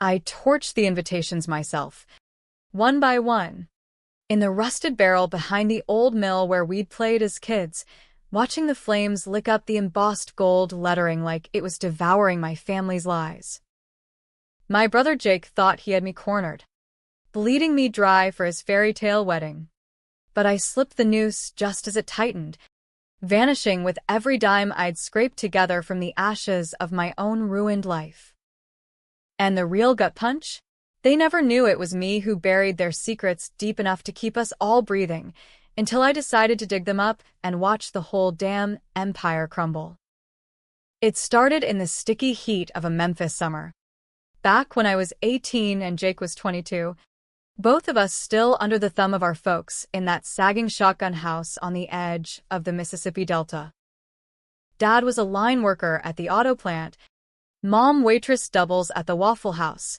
I torched the invitations myself, one by one, in the rusted barrel behind the old mill where we'd played as kids, watching the flames lick up the embossed gold lettering like it was devouring my family's lies. My brother Jake thought he had me cornered, bleeding me dry for his fairy tale wedding. But I slipped the noose just as it tightened, vanishing with every dime I'd scraped together from the ashes of my own ruined life. And the real gut punch? They never knew it was me who buried their secrets deep enough to keep us all breathing, until I decided to dig them up and watch the whole damn empire crumble. It started in the sticky heat of a Memphis summer. Back when I was 18 and Jake was 22, both of us still under the thumb of our folks in that sagging shotgun house on the edge of the Mississippi Delta. Dad was a line worker at the auto plant, Mom waitress doubles at the Waffle House,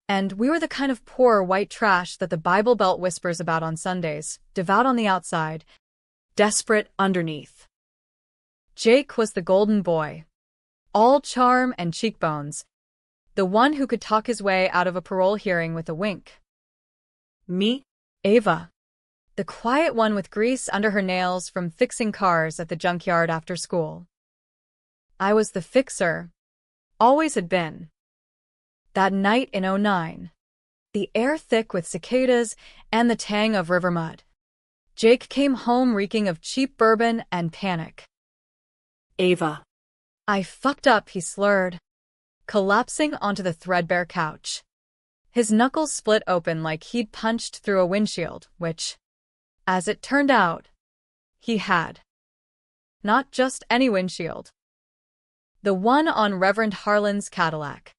and we were the kind of poor white trash that the Bible Belt whispers about on Sundays, devout on the outside, desperate underneath. Jake was the golden boy, all charm and cheekbones, the one who could talk his way out of a parole hearing with a wink. Me? Ava, the quiet one with grease under her nails from fixing cars at the junkyard after school. I was the fixer, always had been. That night in '09, the air thick with cicadas and the tang of river mud, Jake came home reeking of cheap bourbon and panic. Ava. I fucked up, he slurred, collapsing onto the threadbare couch. His knuckles split open like he'd punched through a windshield, which, as it turned out, he had. Not just any windshield. The one on Reverend Harlan's Cadillac.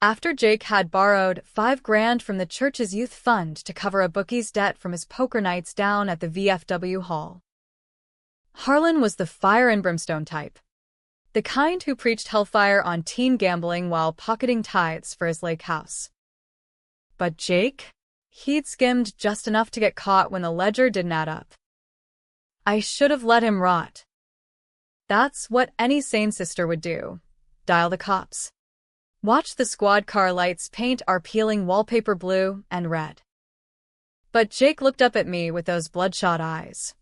After Jake had borrowed $5,000 from the church's youth fund to cover a bookie's debt from his poker nights down at the VFW hall. Harlan was the fire and brimstone type. The kind who preached hellfire on teen gambling while pocketing tithes for his lake house. But Jake? He'd skimmed just enough to get caught when the ledger didn't add up. I should have let him rot. That's what any sane sister would do. Dial the cops. Watch the squad car lights paint our peeling wallpaper blue and red. But Jake looked up at me with those bloodshot eyes.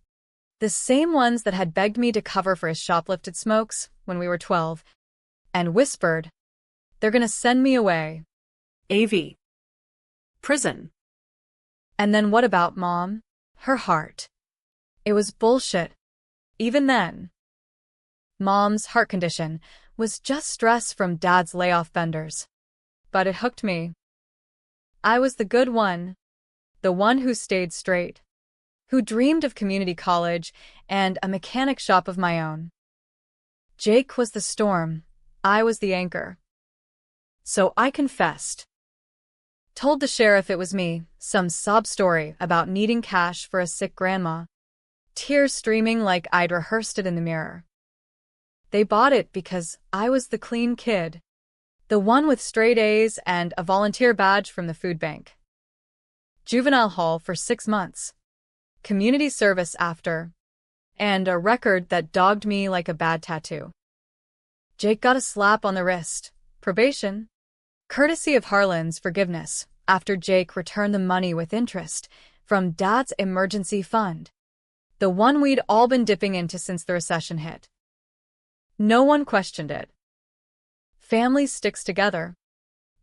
The same ones that had begged me to cover for his shoplifted smokes when we were 12, and whispered, "They're gonna send me away. AV. Prison." And then what about Mom? Her heart. It was bullshit. Even then. Mom's heart condition was just stress from Dad's layoff benders. But it hooked me. I was the good one. The one who stayed straight. Who dreamed of community college and a mechanic shop of my own. Jake was the storm. I was the anchor. So I confessed. Told the sheriff it was me, some sob story about needing cash for a sick grandma. Tears streaming like I'd rehearsed it in the mirror. They bought it because I was the clean kid. The one with straight A's and a volunteer badge from the food bank. Juvenile hall for 6 months. Community service after. And a record that dogged me like a bad tattoo. Jake got a slap on the wrist. Probation. Courtesy of Harlan's forgiveness, after Jake returned the money with interest from Dad's emergency fund. The one we'd all been dipping into since the recession hit. No one questioned it. Family sticks together.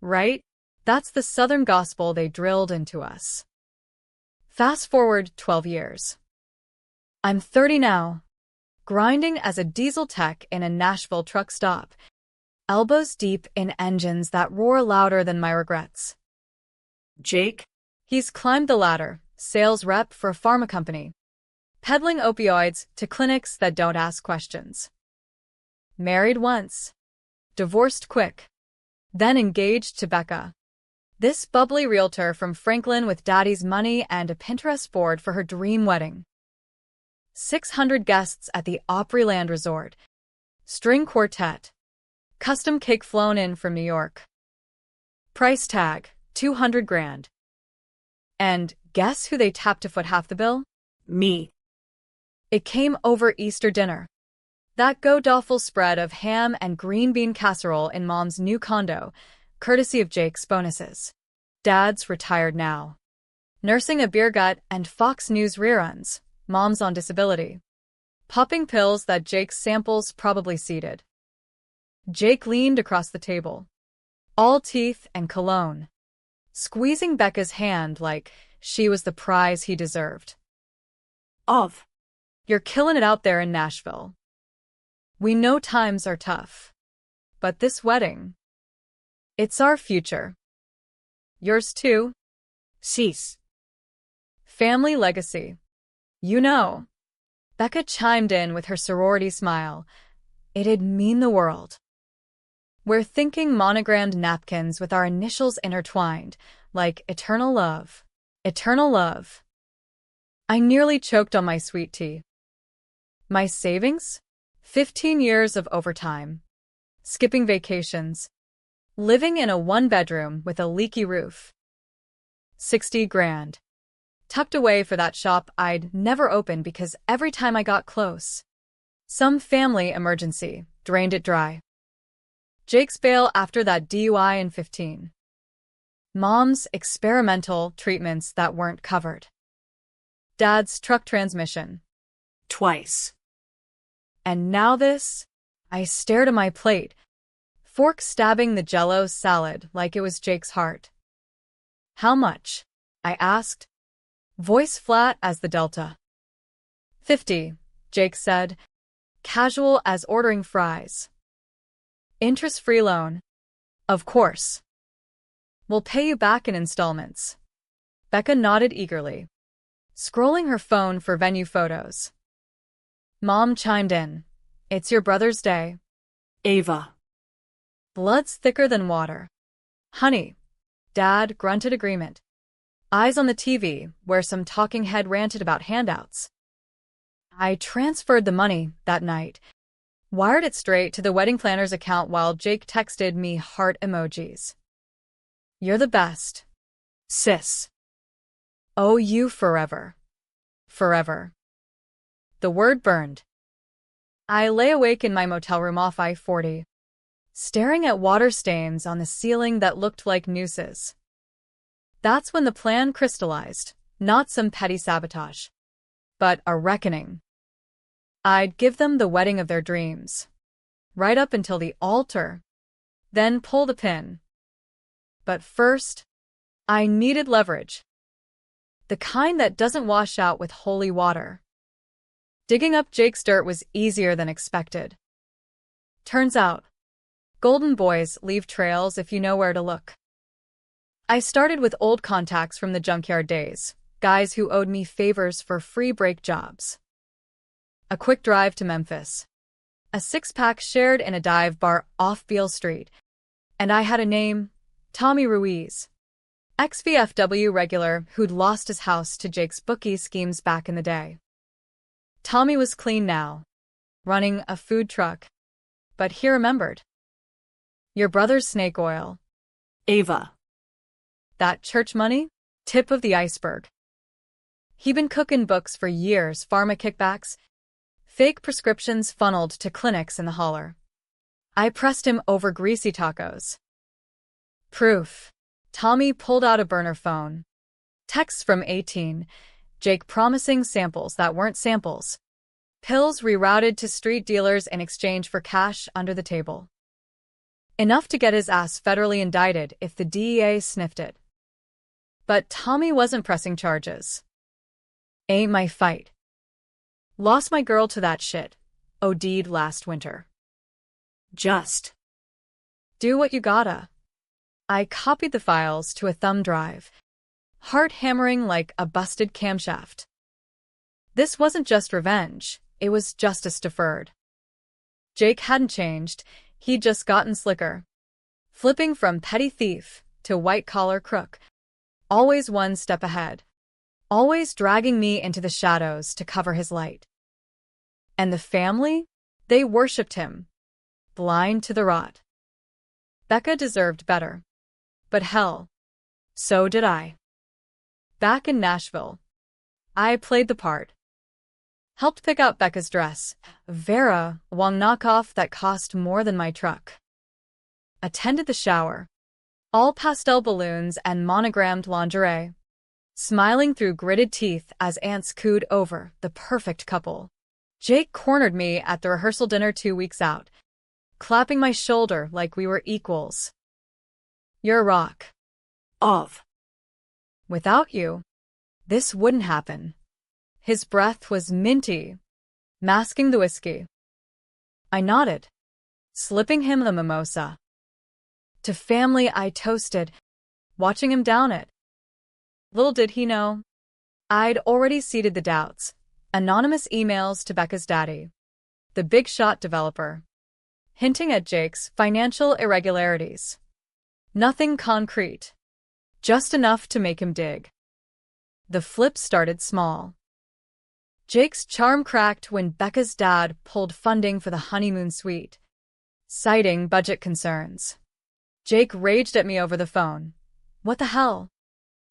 Right? That's the Southern gospel they drilled into us. Fast forward 12 years. I'm 30 now, grinding as a diesel tech in a Nashville truck stop, elbows deep in engines that roar louder than my regrets. Jake? He's climbed the ladder, sales rep for a pharma company, peddling opioids to clinics that don't ask questions. Married once. Divorced quick. Then engaged to Becca. This bubbly realtor from Franklin with daddy's money and a Pinterest board for her dream wedding. 600 guests at the Opryland Resort. String quartet. Custom cake flown in from New York. Price tag, $200,000. And guess who they tapped to foot half the bill? Me. It came over Easter dinner. That go-doffel spread of ham and green bean casserole in Mom's new condo, courtesy of Jake's bonuses. Dad's retired now. Nursing a beer gut and Fox News reruns. Mom's on disability. Popping pills that Jake's samples probably seeded. Jake leaned across the table. All teeth and cologne. Squeezing Becca's hand like she was the prize he deserved. You're killing it out there in Nashville. We know times are tough. But this wedding, it's our future. Yours too? Cease. Family legacy. You know. Becca chimed in with her sorority smile. It'd mean the world. We're thinking monogrammed napkins with our initials intertwined, like eternal love. Eternal love. I nearly choked on my sweet tea. My savings? 15 years of overtime. Skipping vacations. Living in a one-bedroom with a leaky roof. 60 grand. Tucked away for that shop I'd never open because every time I got close, some family emergency drained it dry. Jake's bail after that DUI in 15. Mom's experimental treatments that weren't covered. Dad's truck transmission. Twice. And now this? I stared at my plate, fork stabbing the Jell-O salad like it was Jake's heart. How much? I asked, voice flat as the delta. 50, Jake said, casual as ordering fries. Interest-free loan. Of course. We'll pay you back in installments. Becca nodded eagerly, scrolling her phone for venue photos. Mom chimed in. It's your brother's day. Ava. Blood's thicker than water. Honey. Dad grunted agreement. Eyes on the TV, where some talking head ranted about handouts. I transferred the money that night, wired it straight to the wedding planner's account while Jake texted me heart emojis. You're the best. Sis. Owe you forever. Forever. The word burned. I lay awake in my motel room off I-40, staring at water stains on the ceiling that looked like nooses. That's when the plan crystallized, not some petty sabotage, but a reckoning. I'd give them the wedding of their dreams, right up until the altar, then pull the pin. But first, I needed leverage. The kind that doesn't wash out with holy water. Digging up Jake's dirt was easier than expected. Turns out, golden boys leave trails if you know where to look. I started with old contacts from the junkyard days, guys who owed me favors for free break jobs. A quick drive to Memphis. A six-pack shared in a dive bar off Beale Street. And I had a name, Tommy Ruiz. Ex-VFW regular who'd lost his house to Jake's bookie schemes back in the day. Tommy was clean now, running a food truck. But he remembered. Your brother's snake oil. Ava. That church money? Tip of the iceberg. He'd been cooking books for years, pharma kickbacks, fake prescriptions funneled to clinics in the holler. I pressed him over greasy tacos. Proof. Tommy pulled out a burner phone. Texts from 18. Jake promising samples that weren't samples. Pills rerouted to street dealers in exchange for cash under the table. Enough to get his ass federally indicted if the DEA sniffed it. But Tommy wasn't pressing charges. Ain't my fight. Lost my girl to that shit. OD'd last winter. Just. Do what you gotta. I copied the files to a thumb drive, heart hammering like a busted camshaft. This wasn't just revenge, it was justice deferred. Jake hadn't changed, he'd just gotten slicker. Flipping from petty thief to white-collar crook. Always one step ahead. Always dragging me into the shadows to cover his light. And the family? They worshipped him. Blind to the rot. Becca deserved better. But hell, so did I. Back in Nashville, I played the part. Helped pick out Becca's dress, a Vera Wong knockoff that cost more than my truck. Attended the shower. All pastel balloons and monogrammed lingerie. Smiling through gritted teeth as aunts cooed over the perfect couple. Jake cornered me at the rehearsal dinner 2 weeks out, clapping my shoulder like we were equals. You're a rock. Of. Without you, this wouldn't happen. His breath was minty, masking the whiskey. I nodded, slipping him the mimosa. To family I toasted, watching him down it. Little did he know, I'd already seeded the doubts. Anonymous emails to Becca's daddy, the big shot developer, hinting at Jake's financial irregularities. Nothing concrete, just enough to make him dig. The flip started small. Jake's charm cracked when Becca's dad pulled funding for the honeymoon suite, citing budget concerns. Jake raged at me over the phone. What the hell?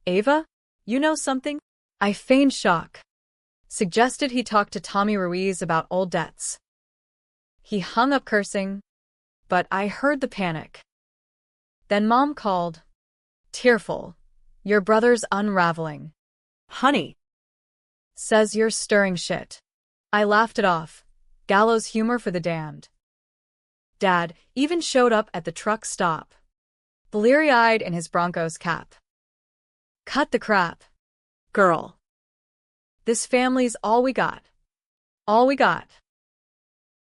Ava, you know something? I feigned shock. Suggested he talk to Tommy Ruiz about old debts. He hung up cursing, but I heard the panic. Then Mom called, tearful. Your brother's unraveling. Honey. Says you're stirring shit. I laughed it off. Gallows humor for the damned. Dad even showed up at the truck stop, bleary-eyed in his Broncos cap. Cut the crap. Girl. This family's all we got. All we got.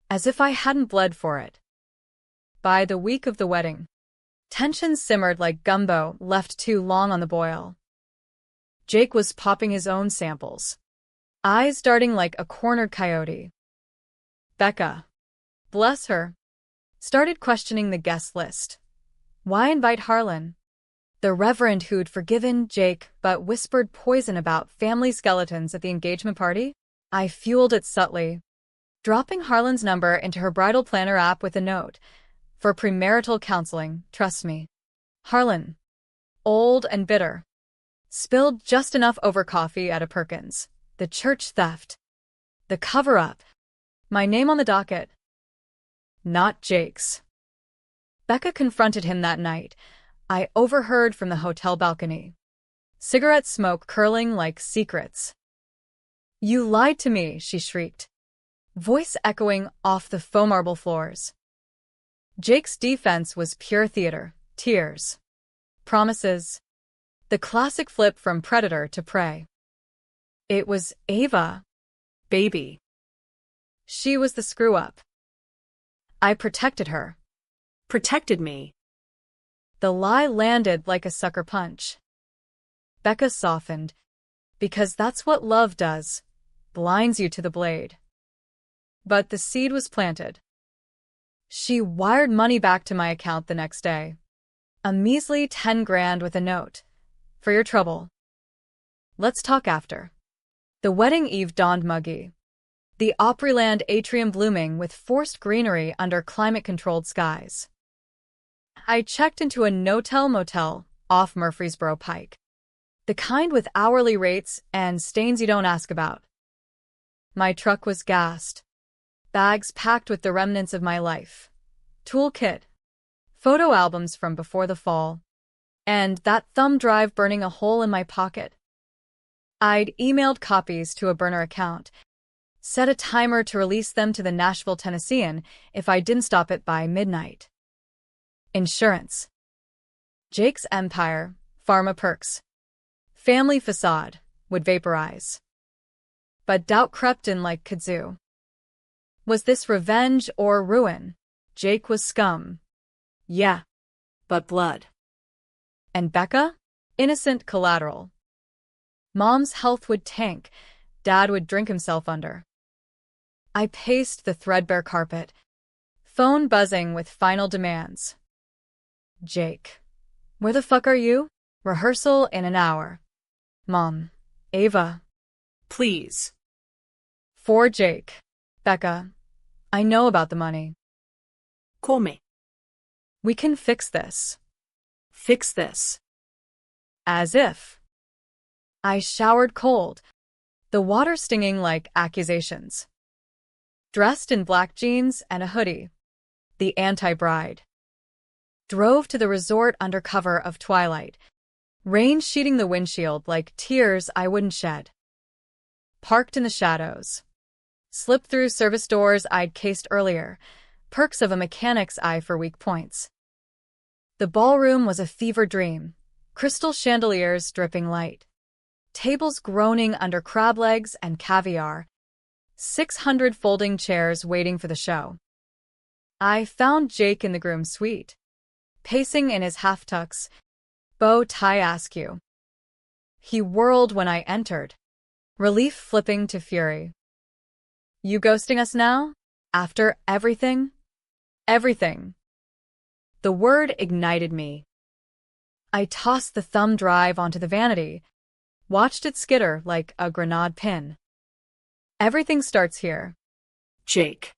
As if I hadn't bled for it. By the week of the wedding, tension simmered like gumbo left too long on the boil. Jake was popping his own samples, eyes darting like a cornered coyote. Becca, bless her, started questioning the guest list. Why invite Harlan? The reverend who'd forgiven Jake but whispered poison about family skeletons at the engagement party? I fueled it subtly, dropping Harlan's number into her bridal planner app with a note. For premarital counseling, trust me. Harlan, old and bitter, spilled just enough over coffee at a Perkins. The church theft. The cover-up. My name on the docket. Not Jake's. Becca confronted him that night. I overheard from the hotel balcony. Cigarette smoke curling like secrets. You lied to me, she shrieked, voice echoing off the faux marble floors. Jake's defense was pure theater, tears, promises, the classic flip from predator to prey. It was Ava, baby. She was the screw-up. I protected her. Protected me. The lie landed like a sucker punch. Becca softened, because that's what love does, blinds you to the blade. But the seed was planted. She wired money back to my account the next day. A measly 10 grand with a note. For your trouble. Let's talk after. The wedding eve dawned muggy. The Opryland atrium blooming with forced greenery under climate-controlled skies. I checked into a no-tell-motel off Murfreesboro Pike. The kind with hourly rates and stains you don't ask about. My truck was gassed. Bags packed with the remnants of my life. Toolkit. Photo albums from before the fall. And that thumb drive burning a hole in my pocket. I'd emailed copies to a burner account. Set a timer to release them to the Nashville Tennessean if I didn't stop it by midnight. Insurance. Jake's empire, pharma perks. Family facade, would vaporize. But doubt crept in like kudzu. Was this revenge or ruin? Jake was scum. Yeah. But blood. And Becca? Innocent collateral. Mom's health would tank. Dad would drink himself under. I paced the threadbare carpet, phone buzzing with final demands. Jake. Where the fuck are you? Rehearsal in an hour. Mom. Ava. Please. For Jake. Becca. I know about the money. Call me. We can fix this. Fix this. As if. I showered cold, the water stinging like accusations. Dressed in black jeans and a hoodie. The anti-bride. drove to the resort under cover of twilight, rain sheeting the windshield like tears I wouldn't shed. Parked in the shadows. Slipped through service doors I'd cased earlier, perks of a mechanic's eye for weak points. The ballroom was a fever dream, crystal chandeliers dripping light, tables groaning under crab legs and caviar, 600 folding chairs waiting for the show. I found Jake in the groom's suite, pacing in his half-tux, bow tie askew. He whirled when I entered, relief flipping to fury. You ghosting us now? After everything? Everything. The word ignited me. I tossed the thumb drive onto the vanity, watched it skitter like a grenade pin. Everything starts here. Jake.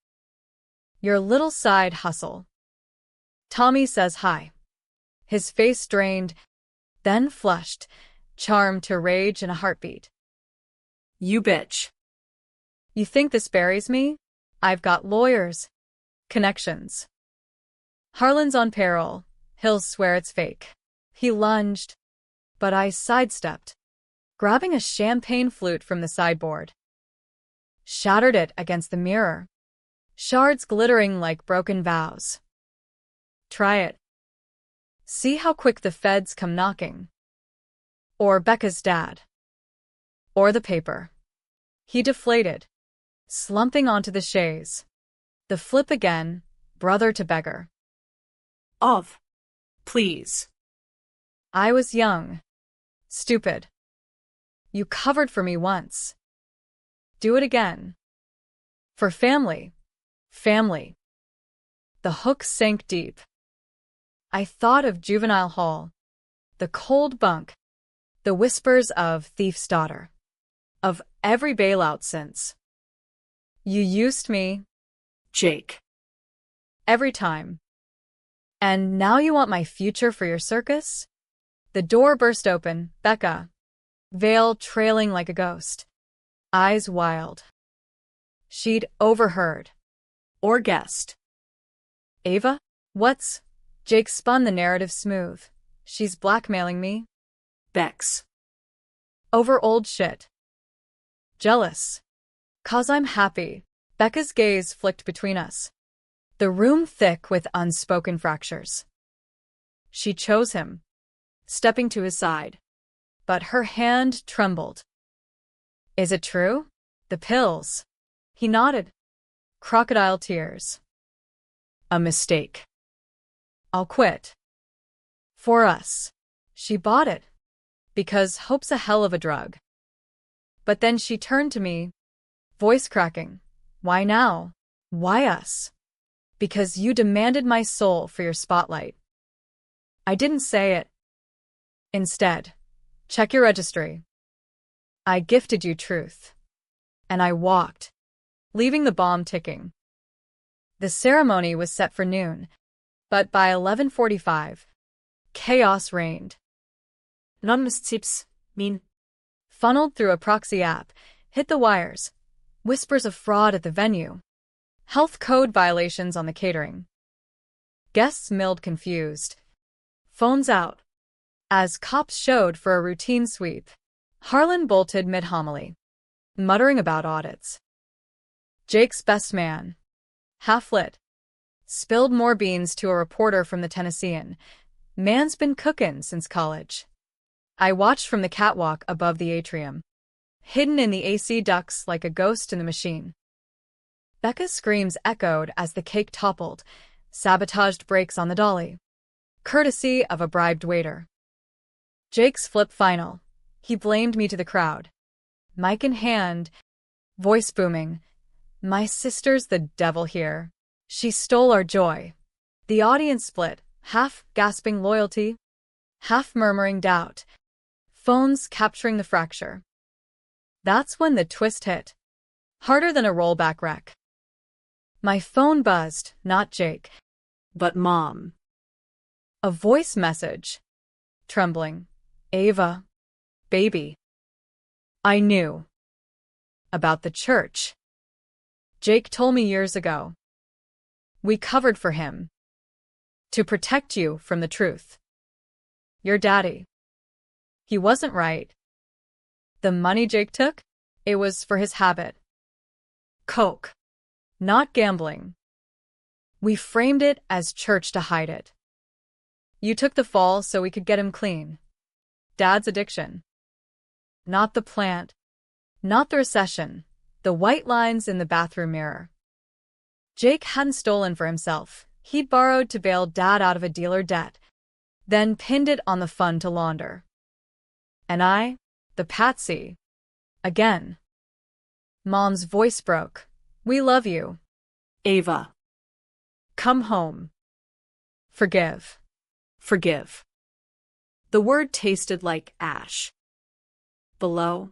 Your little side hustle. Tommy says hi. His face drained, then flushed, charmed to rage in a heartbeat. You bitch. You think this buries me? I've got lawyers. Connections. Harlan's on payroll. He'll swear it's fake. He lunged, but I sidestepped, grabbing a champagne flute from the sideboard. Shattered it against the mirror, shards glittering like broken vows. Try it. See how quick the feds come knocking. Or Becca's dad. Or the paper. He deflated, slumping onto the chaise. The flip again, brother to beggar. Please. I was young. Stupid. You covered for me once. Do it again. For family. Family. The hook sank deep. I thought of juvenile hall, the cold bunk, the whispers of thief's daughter, of every bailout since. You used me. Jake. Every time. And now you want my future for your circus? The door burst open, Becca, veil trailing like a ghost, eyes wild. She'd overheard. Or guessed. Ava? What's? Jake spun the narrative smooth. She's blackmailing me. Bex. Over old shit. Jealous. 'Cause I'm happy. Becca's gaze flicked between us, the room thick with unspoken fractures. She chose him, stepping to his side, but her hand trembled. Is it true? The pills. He nodded. Crocodile tears. A mistake. I'll quit. For us. She bought it. Because hope's a hell of a drug. But then she turned to me, voice cracking. Why now? Why us? Because you demanded my soul for your spotlight. I didn't say it. Instead, check your registry. I gifted you truth. And I walked, leaving the bomb ticking. The ceremony was set for noon, but by 11:45, chaos reigned. Non-tips mean. Funneled through a proxy app, hit the wires. Whispers of fraud at the venue. Health code violations on the catering. Guests milled confused. Phones out. As cops showed for a routine sweep, Harlan bolted mid-homily, muttering about audits. Jake's best man, half-lit, spilled more beans to a reporter from the Tennessean. Man's been cookin' since college. I watched from the catwalk above the atrium, hidden in the AC ducts like a ghost in the machine. Becca's screams echoed as the cake toppled, sabotaged brakes on the dolly, courtesy of a bribed waiter. Jake's flip final. He blamed me to the crowd. Mic in hand, voice booming. My sister's the devil here. She stole our joy. The audience split, half gasping loyalty, half murmuring doubt. Phones capturing the fracture. That's when the twist hit. Harder than a rollback wreck. My phone buzzed, not Jake. But Mom. A voice message. Trembling. Ava. Baby. I knew. About the church. Jake told me years ago. We covered for him. To protect you from the truth. Your daddy. He wasn't right. The money Jake took? It was for his habit. Coke. Not gambling. We framed it as church to hide it. You took the fall so we could get him clean. Dad's addiction. Not the plant. Not the recession. The white lines in the bathroom mirror. Jake hadn't stolen for himself. He'd borrowed to bail Dad out of a dealer debt, then pinned it on the fund to launder. And I, the patsy. Again. Mom's voice broke. We love you. Ava. Come home. Forgive. Forgive. The word tasted like ash. Below,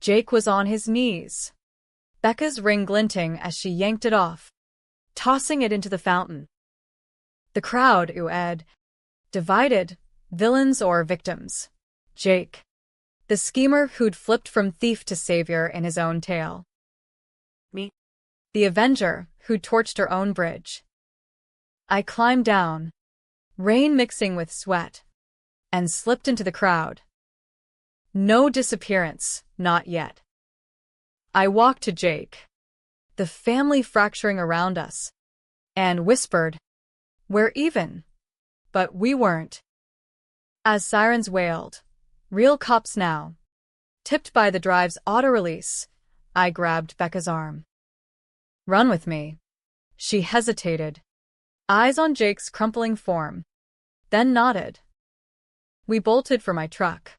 Jake was on his knees, Becca's ring glinting as she yanked it off, tossing it into the fountain. The crowd oohed, divided, villains or victims. Jake, the schemer who'd flipped from thief to savior in his own tale. Me, the avenger who'd torched her own bridge. I climbed down, rain mixing with sweat, and slipped into the crowd. No disappearance, not yet. I walked to Jake, the family fracturing around us, and whispered, "We're even." But we weren't. As sirens wailed, real cops now, tipped by the drive's auto-release, I grabbed Becca's arm. "Run with me." She hesitated, eyes on Jake's crumpling form, then nodded. We bolted for my truck,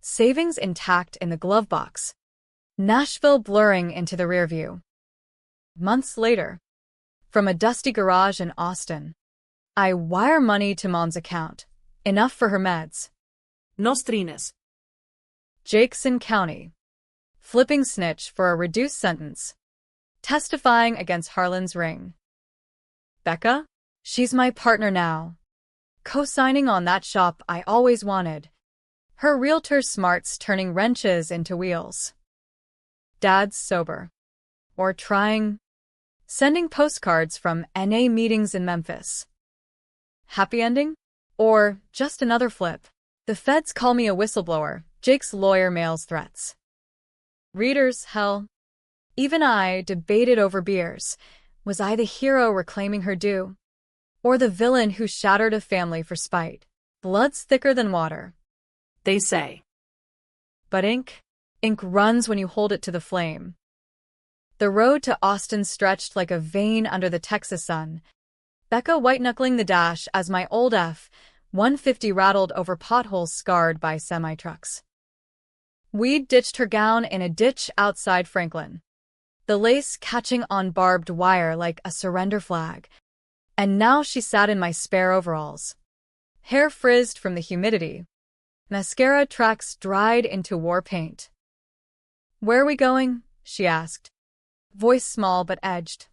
savings intact in the glove box, Nashville blurring into the rearview. Months later, from a dusty garage in Austin, I wire money to Mom's account, enough for her meds. Nostrines. Jackson County, flipping snitch for a reduced sentence, testifying against Harlan's ring. Becca? She's my partner now, co-signing on that shop I always wanted. Her realtor smarts turning wrenches into wheels. Dad's sober. Or trying. Sending postcards from NA meetings in Memphis. Happy ending? Or just another flip? The feds call me a whistleblower. Jake's lawyer mails threats. Readers, hell. Even I debated over beers. Was I the hero reclaiming her due? Or the villain who shattered a family for spite? Blood's thicker than water, They say. but ink runs when you hold it to the flame. The road to Austin stretched like a vein under the Texas sun, Becca white-knuckling the dash as my old F-150 rattled over potholes scarred by semi-trucks. We'd ditched her gown in a ditch outside Franklin, the lace catching on barbed wire like a surrender flag, and now she sat in my spare overalls, hair frizzed from the humidity, mascara tracks dried into war paint. "Where are we going?" she asked, voice small but edged,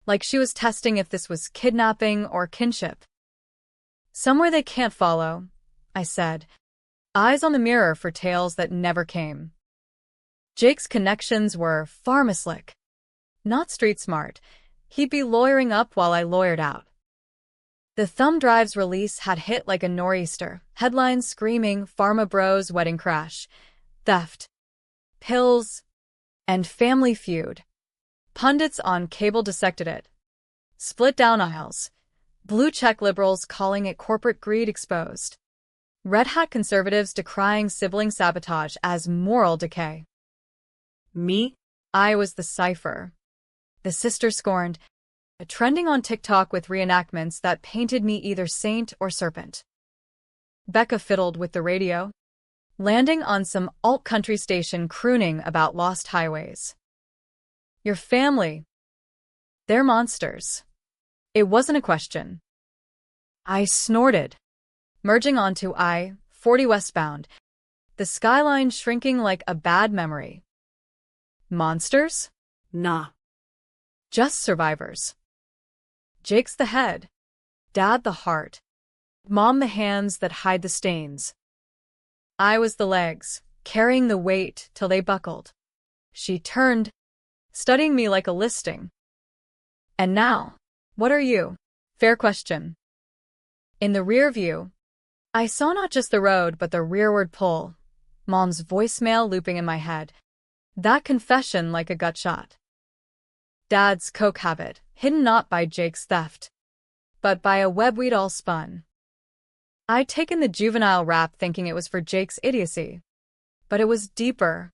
like she was testing if this was kidnapping or kinship. "Somewhere they can't follow," I said, eyes on the mirror for tales that never came. Jake's connections were pharmaslick, not street smart. He'd be lawyering up while I lawyered out. The thumb drive's release had hit like a nor'easter, headlines screaming pharma bros wedding crash, theft, pills, and family feud. Pundits on cable dissected it. Split down aisles. Blue-check liberals calling it corporate greed exposed. Red hat conservatives decrying sibling sabotage as moral decay. Me? I was the cipher. The sister scorned, trending on TikTok with reenactments that painted me either saint or serpent. Becca fiddled with the radio, landing on some alt-country station crooning about lost highways. "Your family. They're monsters." It wasn't a question. I snorted, merging onto I-40 westbound, the skyline shrinking like a bad memory. Monsters? Nah. Just survivors. Jake's the head, Dad the heart, Mom the hands that hide the stains. I was the legs, carrying the weight till they buckled. She turned, studying me like a listing. "And now, what are you?" Fair question. In the rear view, I saw not just the road but the rearward pull, Mom's voicemail looping in my head. That confession like a gut shot. Dad's coke habit, hidden not by Jake's theft, but by a web we'd all spun. I'd taken the juvenile rap thinking it was for Jake's idiocy, but it was deeper.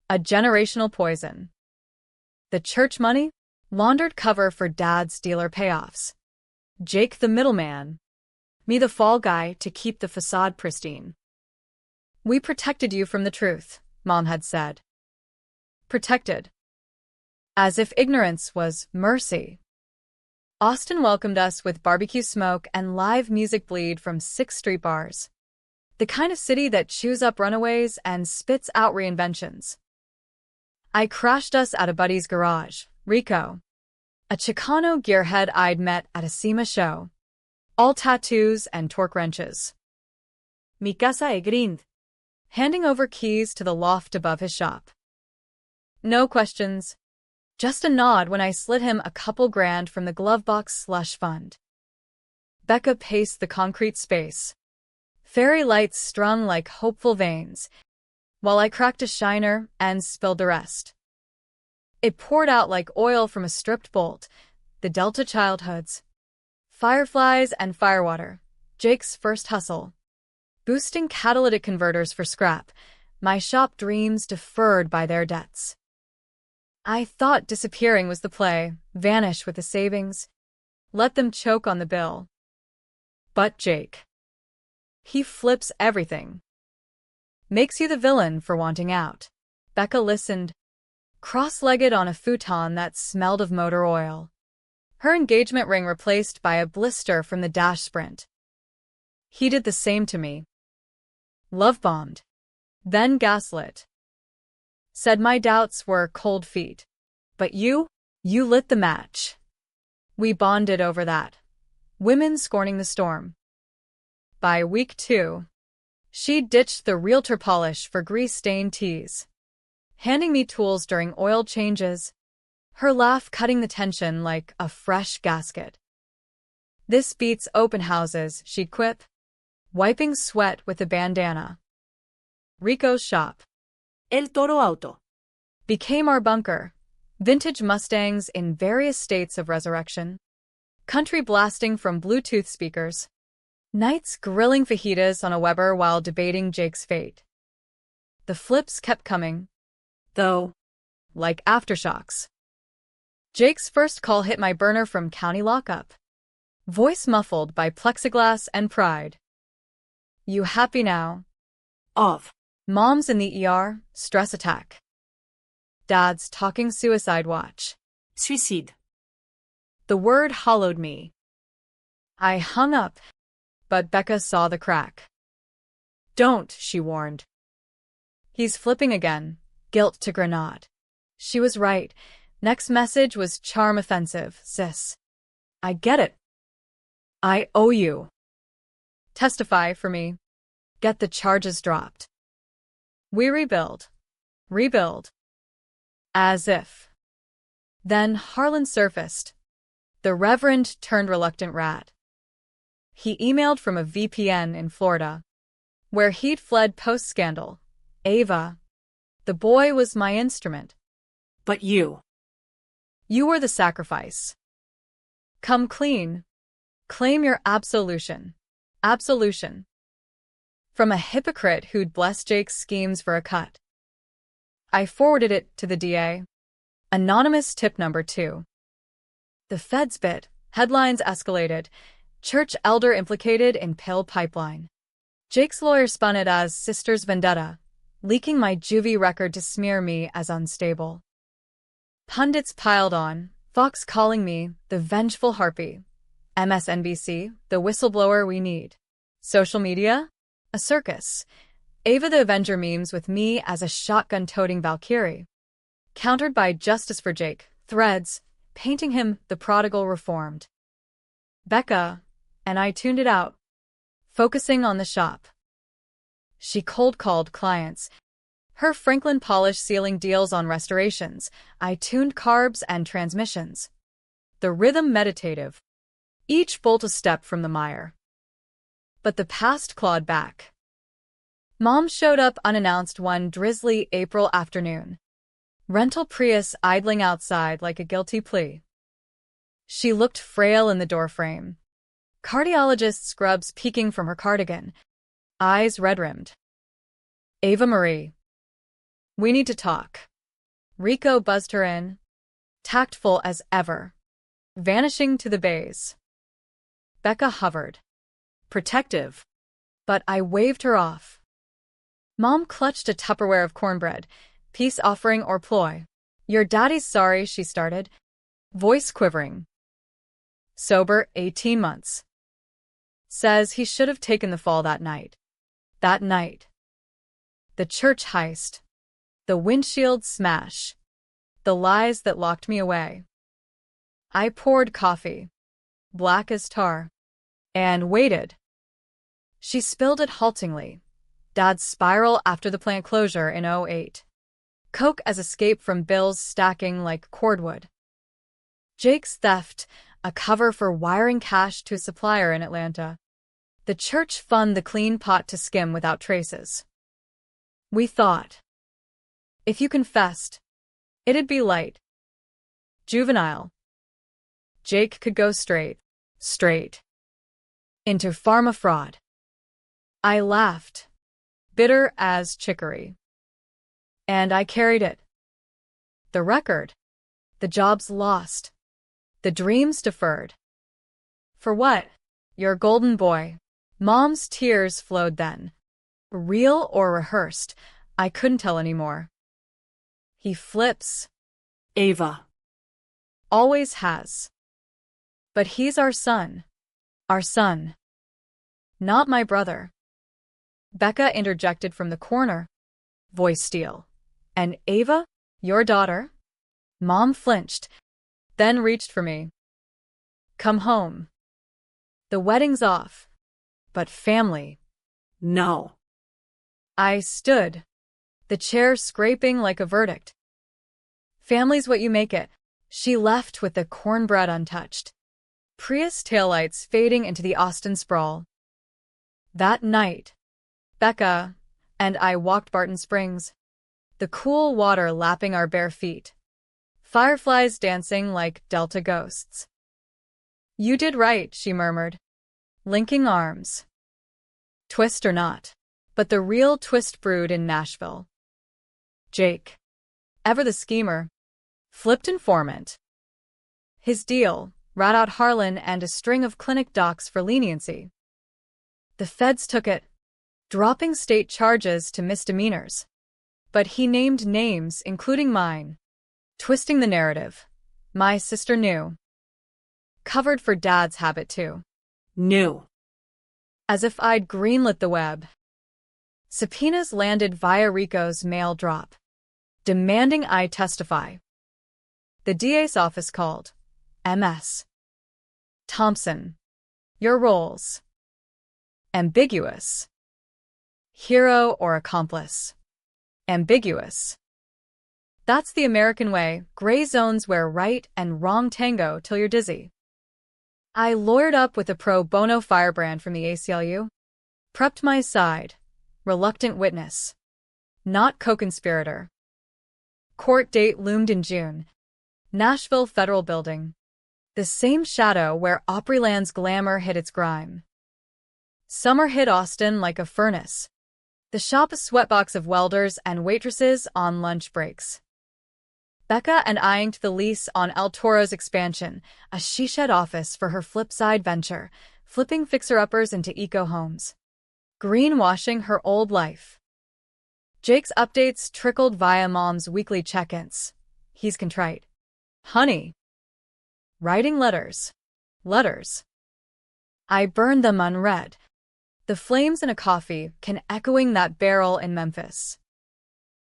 A generational poison. The church money? Laundered cover for Dad's dealer payoffs. Jake the middleman. Me the fall guy to keep the facade pristine. We protected you from the truth, Mom had said. Protected. As if ignorance was mercy. Austin welcomed us with barbecue smoke and live music bleed from 6 street bars. The kind of city that chews up runaways and spits out reinventions. I crashed us at a buddy's garage, Rico. A Chicano gearhead I'd met at a SEMA show. All tattoos and torque wrenches. Mi casa e grind. Handing over keys to the loft above his shop. No questions. Just a nod when I slid him a couple grand from the glovebox slush fund. Becca paced the concrete space. Fairy lights strung like hopeful veins, while I cracked a shiner and spilled the rest. It poured out like oil from a stripped bolt, the Delta childhoods. Fireflies and firewater, Jake's first hustle. Boosting catalytic converters for scrap, my shop dreams deferred by their debts. I thought disappearing was the play, vanish with the savings. Let them choke on the bill. But Jake. He flips everything. Makes you the villain for wanting out. Becca listened, cross-legged on a futon that smelled of motor oil. Her engagement ring replaced by a blister from the dash sprint. He did the same to me. Love-bombed. Then gaslit. Said my doubts were cold feet. But you lit the match. We bonded over that. Women scorning the storm. By week 2, she ditched the realtor polish for grease-stained tees. Handing me tools during oil changes, her laugh cutting the tension like a fresh gasket. This beats open houses, she'd quip, wiping sweat with a bandana. Rico's shop. El Toro Auto. Became our bunker. Vintage Mustangs in various states of resurrection. Country blasting from Bluetooth speakers. Nights grilling fajitas on a Weber while debating Jake's fate. The flips kept coming, though, like aftershocks. Jake's first call hit my burner from county lockup. Voice muffled by plexiglass and pride. You happy now? Off. Mom's in the ER, stress attack. Dad's talking suicide watch. Suicide. The word hollowed me. I hung up, but Becca saw the crack. Don't, she warned. He's flipping again, guilt to grenade. She was right. Next message was charm offensive, sis. I get it. I owe you. Testify for me. Get the charges dropped. We rebuild. Rebuild. As if. Then Harlan surfaced. The Reverend turned reluctant rat. He emailed from a VPN in Florida, where he'd fled post-scandal. Ava. The boy was my instrument. But you. You were the sacrifice. Come clean. Claim your absolution. Absolution. From a hypocrite who'd blessed Jake's schemes for a cut. I forwarded it to the DA. Anonymous tip number 2. The feds bit. Headlines escalated. Church elder implicated in pill pipeline. Jake's lawyer spun it as sister's vendetta, leaking my juvie record to smear me as unstable. Pundits piled on, Fox calling me the vengeful harpy. MSNBC, the whistleblower we need. Social media? A circus. Ava the Avenger memes with me as a shotgun-toting Valkyrie. Countered by Justice for Jake, threads, painting him the prodigal reformed. Becca, and I tuned it out, focusing on the shop. She cold-called clients. Her Franklin polish sealing deals on restorations. I tuned carbs and transmissions. The rhythm meditative. Each bolt a step from the mire. but the past clawed back. Mom showed up unannounced one drizzly April afternoon. Rental Prius idling outside like a guilty plea. She looked frail in the doorframe. Cardiologist scrubs peeking from her cardigan. Eyes red-rimmed. Ava Marie. We need to talk. Rico buzzed her in. Tactful as ever. Vanishing to the bays. Becca hovered. Protective. But I waved her off. Mom clutched a Tupperware of cornbread. Peace offering or ploy. Your daddy's sorry, she started. Voice quivering. Sober 18 months. Says he should have taken the fall that night. That night. The church heist. The windshield smash. The lies that locked me away. I poured coffee. Black as tar. And waited. She spilled it haltingly. Dad's spiral after the plant closure in '08. Coke as escape from bills stacking like cordwood. Jake's theft, a cover for wiring cash to a supplier in Atlanta. The church fund the clean pot to skim without traces. We thought. If you confessed, it'd be light. Juvenile. Jake could go straight. Into pharma fraud. I laughed. Bitter as chicory. And I carried it. The record. The jobs lost. The dreams deferred. For what? Your golden boy. Mom's tears flowed then. Real or rehearsed, I couldn't tell anymore. He flips. Ava. Always has. But he's our son. Our son. Not my brother. Becca interjected from the corner. Voice steel. And Ava? Your daughter? Mom flinched, then reached for me. Come home. The wedding's off. But family. No. I stood, the chair scraping like a verdict. Family's what you make it. She left with the cornbread untouched. Prius taillights fading into the Austin sprawl. That night, Becca and I walked Barton Springs, the cool water lapping our bare feet. Fireflies dancing like Delta ghosts. You did right, she murmured, linking arms. Twist or not, but the real twist brewed in Nashville. Jake, ever the schemer, flipped informant. His deal, rat out Harlan and a string of clinic docs for leniency. The feds took it, dropping state charges to misdemeanors. But he named names, including mine. Twisting the narrative. My sister knew. Covered for Dad's habit too. Knew. As if I'd greenlit the web. Subpoenas landed via Rico's mail drop, demanding I testify. The DA's office called. MS. Thompson. Your roles. Ambiguous. Hero or accomplice. Ambiguous. That's the American way, gray zones where right and wrong tango till you're dizzy. I lawyered up with a pro bono firebrand from the ACLU. Prepped my side. Reluctant witness. Not co-conspirator. Court date loomed in June. Nashville Federal Building. The same shadow where Opryland's glamour hid its grime. Summer hit Austin like a furnace. The shop a sweatbox of welders and waitresses on lunch breaks. Becca and I inked the lease on El Toro's expansion, a she-shed office for her flipside venture, flipping fixer-uppers into eco-homes. Greenwashing her old life. Jake's updates trickled via Mom's weekly check-ins. He's contrite. Honey. Writing letters. Letters. I burned them unread. The flames in a coffee can echoing that barrel in Memphis.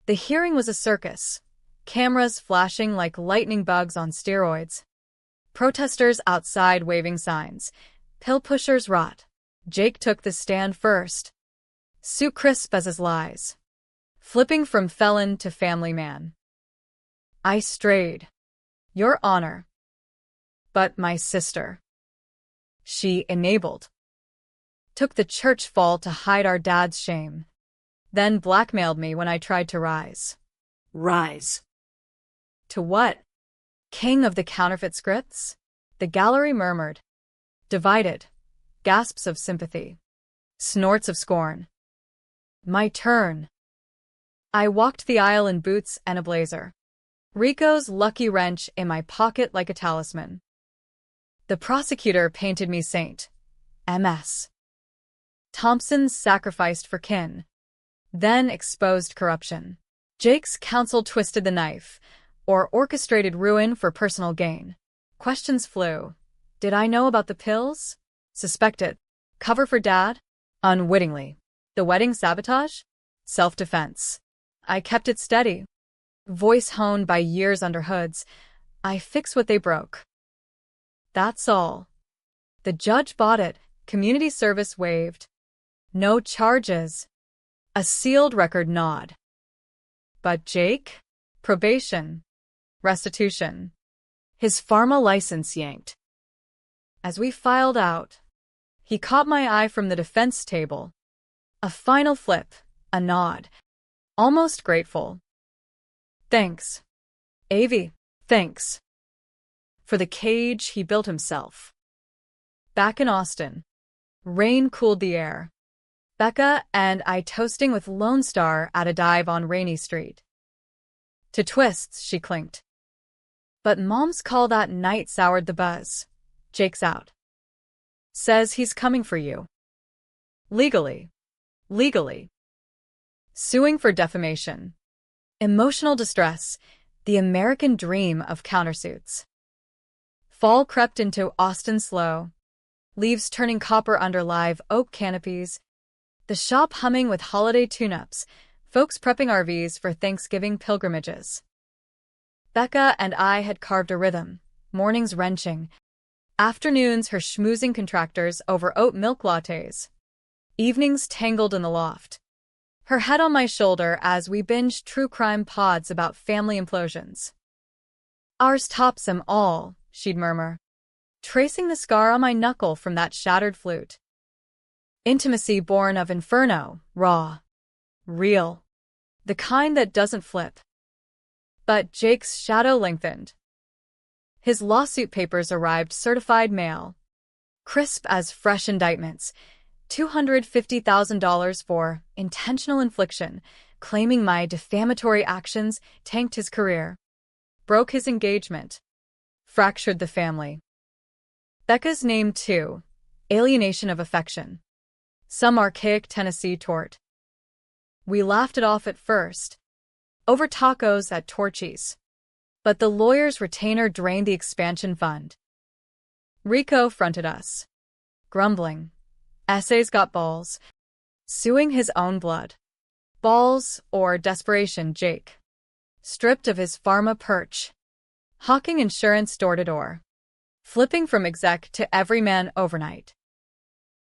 The hearing was a circus. Cameras flashing like lightning bugs on steroids. Protesters outside waving signs. Pill pushers rot. Jake took the stand first. Sue crisp as his lies. Flipping from felon to family man. I strayed. Your Honor. But my sister. She enabled. took the church fall to hide our dad's shame, then blackmailed me when I tried to rise. Rise. To what? King of the counterfeit scripts? The gallery murmured. Divided. Gasps of sympathy. Snorts of scorn. My turn. I walked the aisle in boots and a blazer. Rico's lucky wrench in my pocket like a talisman. The prosecutor painted me saint. MS. Thompson's sacrificed for kin. Then exposed corruption. Jake's counsel twisted the knife, or orchestrated ruin for personal gain. Questions flew. Did I know about the pills? Suspected. Cover for dad? Unwittingly. The wedding sabotage? Self-defense. I kept it steady. Voice honed by years under hoods. I fix what they broke. That's all. The judge bought it. Community service waived. No charges. A sealed record nod. But Jake? Probation. Restitution. His pharma license yanked. As we filed out, he caught my eye from the defense table. A final flip, a nod. Almost grateful. Thanks. Avi, thanks. For the cage he built himself. Back in Austin, rain cooled the air. Becca and I toasting with Lone Star at a dive on Rainy Street. To twists, she clinked. But Mom's call that night soured the buzz. Jake's out. Says he's coming for you. Legally. Legally. Suing for defamation. Emotional distress, the American dream of countersuits. Fall crept into Austin slow. Leaves turning copper under live oak canopies. The shop humming with holiday tune-ups, folks prepping RVs for Thanksgiving pilgrimages. Becca and I had carved a rhythm, mornings wrenching, afternoons her schmoozing contractors over oat milk lattes, evenings tangled in the loft. Her head on my shoulder as we binged true crime pods about family implosions. Ours tops them all, she'd murmur, tracing the scar on my knuckle from that shattered flute. Intimacy born of inferno, raw, real, the kind that doesn't flip. But Jake's shadow lengthened. His lawsuit papers arrived certified mail, crisp as fresh indictments, $250,000 for intentional infliction, claiming my defamatory actions tanked his career, broke his engagement, fractured the family. Becca's name too, alienation of affection. Some archaic Tennessee tort. We laughed it off at first, over tacos at Torchy's. But the lawyer's retainer drained the expansion fund. Rico fronted us, grumbling. Essays got balls, suing his own blood. Balls or desperation, Jake. Stripped of his pharma perch, hawking insurance door to door, flipping from exec to everyman overnight.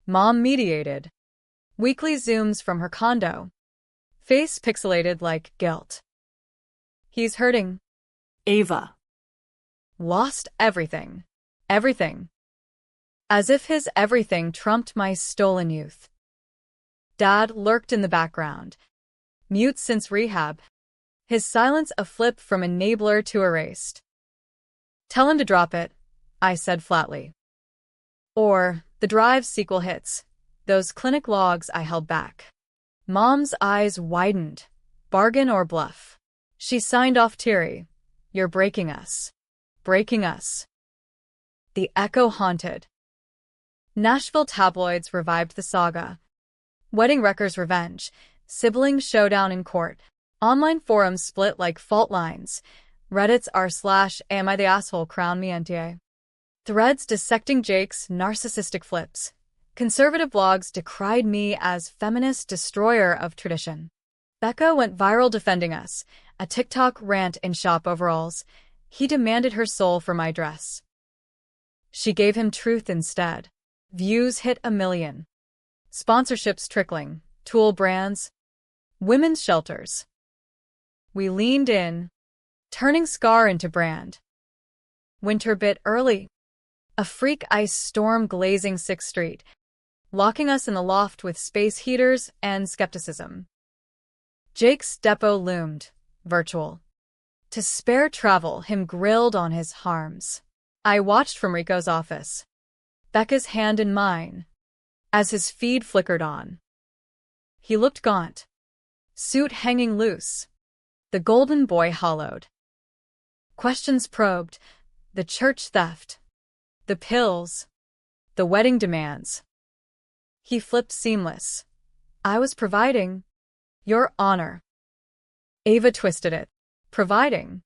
Mom mediated. Weekly Zooms from her condo. Face pixelated like guilt. He's hurting. Ava. Lost everything. Everything. As if his everything trumped my stolen youth. Dad lurked in the background. Mute since rehab. His silence a flip from enabler to erased. Tell him to drop it, I said flatly. Or, the Drive sequel hits. Those clinic logs I held back. Mom's eyes widened. Bargain or bluff? She signed off teary. You're breaking us. Breaking us. The echo haunted. Nashville tabloids revived the saga. Wedding wreckers' revenge. Sibling showdown in court. Online forums split like fault lines. Reddit's r/am I the asshole crown miente. Threads dissecting Jake's narcissistic flips. Conservative blogs decried me as feminist destroyer of tradition. Becca went viral defending us. A TikTok rant in shop overalls. He demanded her soul for my dress. She gave him truth instead. Views hit 1 million. Sponsorships trickling. Tool brands. Women's shelters. We leaned in, turning scar into brand. Winter bit early. A freak ice storm glazing 6th Street. locking us in the loft with space heaters and skepticism. Jake's depot loomed, virtual. To spare travel, him grilled on his harms. I watched from Rico's office, Becca's hand in mine, as his feed flickered on. He looked gaunt, suit hanging loose, the golden boy hollowed. Questions probed, the church theft, the pills, the wedding demands. He flipped seamless. I was providing, Your Honor. Ava twisted it. Providing?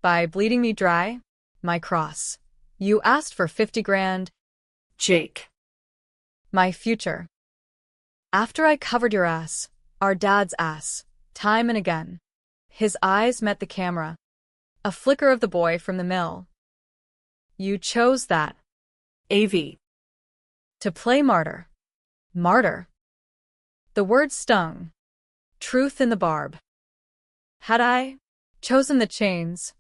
By bleeding me dry? My cross. You asked for 50 grand. Jake. My future. After I covered your ass, our dad's ass, time and again. His eyes met the camera. A flicker of the boy from the mill. You chose that. AV. To play martyr. Martyr. The word stung. Truth in the barb. Had I chosen the chains,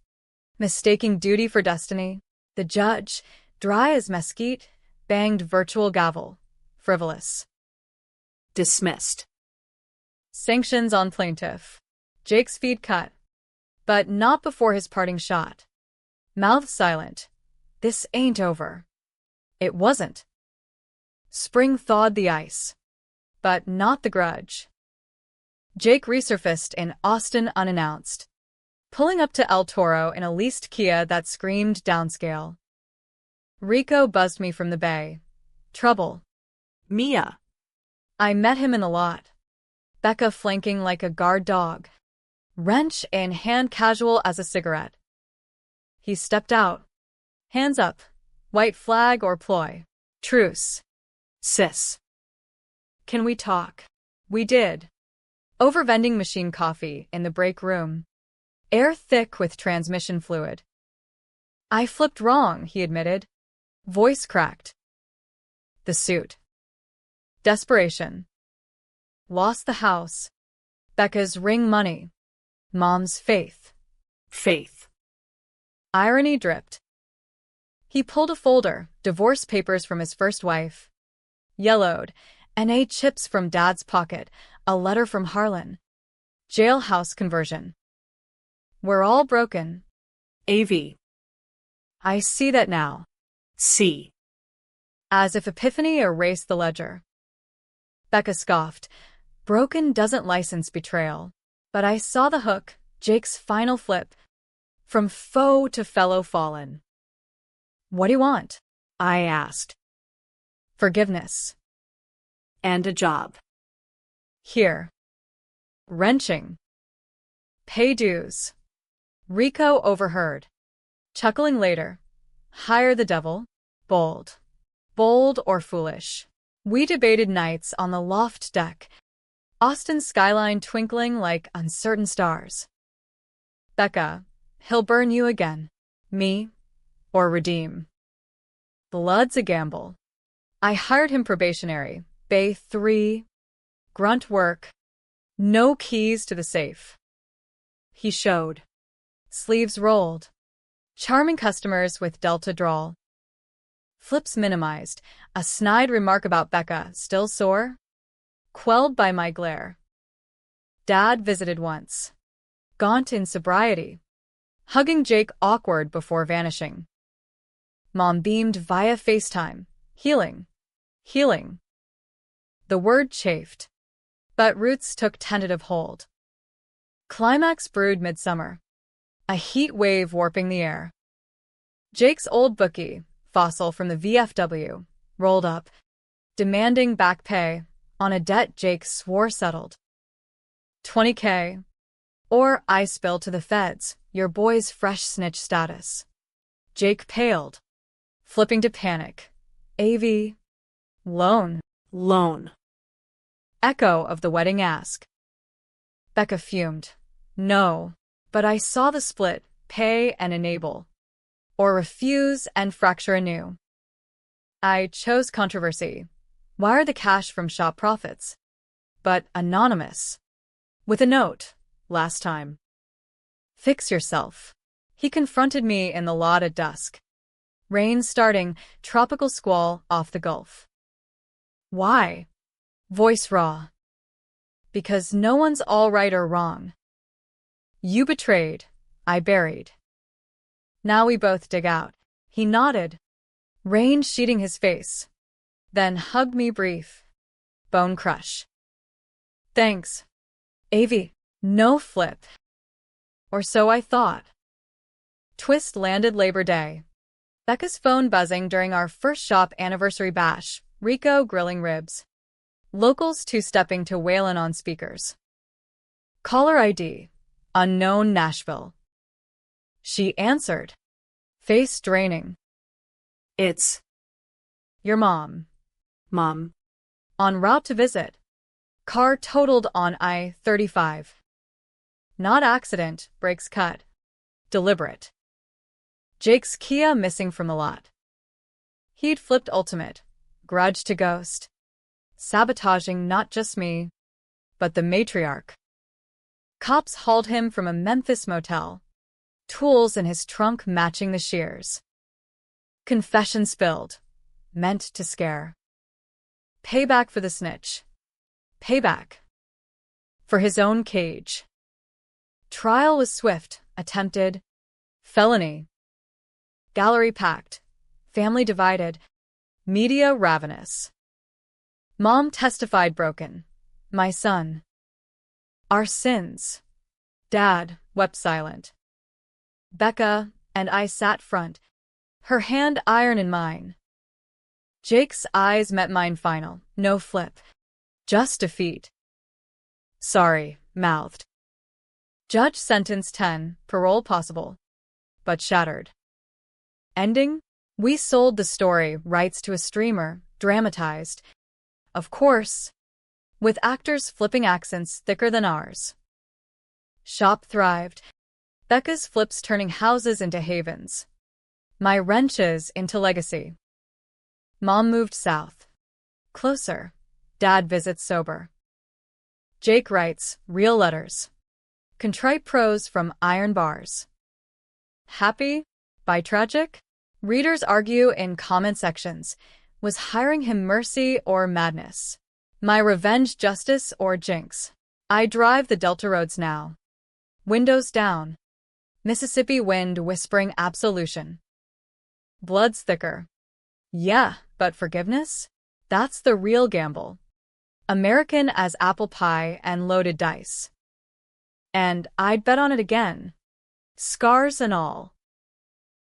mistaking duty for destiny, the judge, dry as mesquite, banged virtual gavel. Frivolous. Dismissed. Sanctions on plaintiff. Jake's feed cut. But not before his parting shot. Mouth silent. This ain't over. It wasn't. Spring thawed the ice. But not the grudge. Jake resurfaced in Austin unannounced, pulling up to El Toro in a leased Kia that screamed downscale. Rico buzzed me from the bay. Trouble. Mia. I met him in the lot. Becca flanking like a guard dog. Wrench in hand, casual as a cigarette. He stepped out. Hands up. White flag or ploy. Truce. Sis. Can we talk? We did. Over vending machine coffee in the break room. Air thick with transmission fluid. I flipped wrong, he admitted. Voice cracked. The suit. Desperation. Lost the house. Becca's ring money. Mom's faith. Faith. Irony dripped. He pulled a folder, divorce papers from his first wife. Yellowed, NA chips from Dad's pocket, a letter from Harlan. Jailhouse conversion. We're all broken. AV. I see that now. C. As if epiphany erased the ledger. Becca scoffed. Broken doesn't license betrayal. But I saw the hook, Jake's final flip. From foe to fellow fallen. What do you want? I asked. Forgiveness. And a job. Here. Wrenching. Pay dues. Rico overheard. Chuckling later. Hire the devil. Bold. Bold or foolish. We debated nights on the loft deck. Austin's skyline twinkling like uncertain stars. Becca, he'll burn you again. Me. Or redeem. Blood's a gamble. I hired him probationary. Bay 3. Grunt work. No keys to the safe. He showed. Sleeves rolled. Charming customers with Delta drawl. Flips minimized. A snide remark about Becca, still sore? Quelled by my glare. Dad visited once. Gaunt in sobriety. Hugging Jake awkward before vanishing. Mom beamed via FaceTime. Healing. Healing. The word chafed. But roots took tentative hold. Climax brewed midsummer. A heat wave warping the air. Jake's old bookie, fossil from the VFW, rolled up, demanding back pay on a debt Jake swore settled. $20K. Or I spill to the feds, your boy's fresh snitch status. Jake paled, flipping to panic. AV. Loan. Loan. Echo of the wedding ask. Becca fumed. No, but I saw the split, pay and enable. Or refuse and fracture anew. I chose controversy. Wire the cash from shop profits. But anonymous. With a note, last time. Fix yourself. He confronted me in the lot at dusk. Rain starting, tropical squall off the Gulf. Why? Voice raw. Because no one's all right or wrong. You betrayed. I buried. Now we both dig out. He nodded, rain sheeting his face. Then hugged me brief. Bone crush. Thanks. Avi. No flip. Or so I thought. Twist landed Labor Day. Becca's phone buzzing during our first shop anniversary bash. Rico grilling ribs. Locals two-stepping to Waylon on speakers. Caller ID. Unknown Nashville. She answered. Face draining. It's Your mom. Mom. En route to visit. Car totaled on I-35. Not accident, brakes cut. Deliberate. Jake's Kia missing from the lot. He'd flipped ultimate. Grudge to ghost. Sabotaging not just me, but the matriarch. Cops hauled him from a Memphis motel. Tools in his trunk matching the shears. Confession spilled. Meant to scare. Payback for the snitch. Payback. For his own cage. Trial was swift, attempted. Felony. Gallery packed. Family divided. Media ravenous. Mom testified broken. My son. Our sins. Dad wept silent. Becca and I sat front, her hand iron in mine. Jake's eyes met mine final, no flip. Just defeat. Sorry, mouthed. Judge sentenced 10, parole possible. But shattered. Ending? We sold the story rights to a streamer, dramatized. Of course. With actors flipping accents thicker than ours. Shop thrived. Becca's flips turning houses into havens. My wrenches into legacy. Mom moved south. Closer. Dad visits sober. Jake writes real letters. Contrite prose from iron bars. Happy? By tragic? Readers argue in comment sections. Was hiring him mercy or madness? My revenge justice or jinx? I drive the Delta roads now. Windows down. Mississippi wind whispering absolution. Blood's thicker. Yeah, but forgiveness? That's the real gamble. American as apple pie and loaded dice. And I'd bet on it again. Scars and all.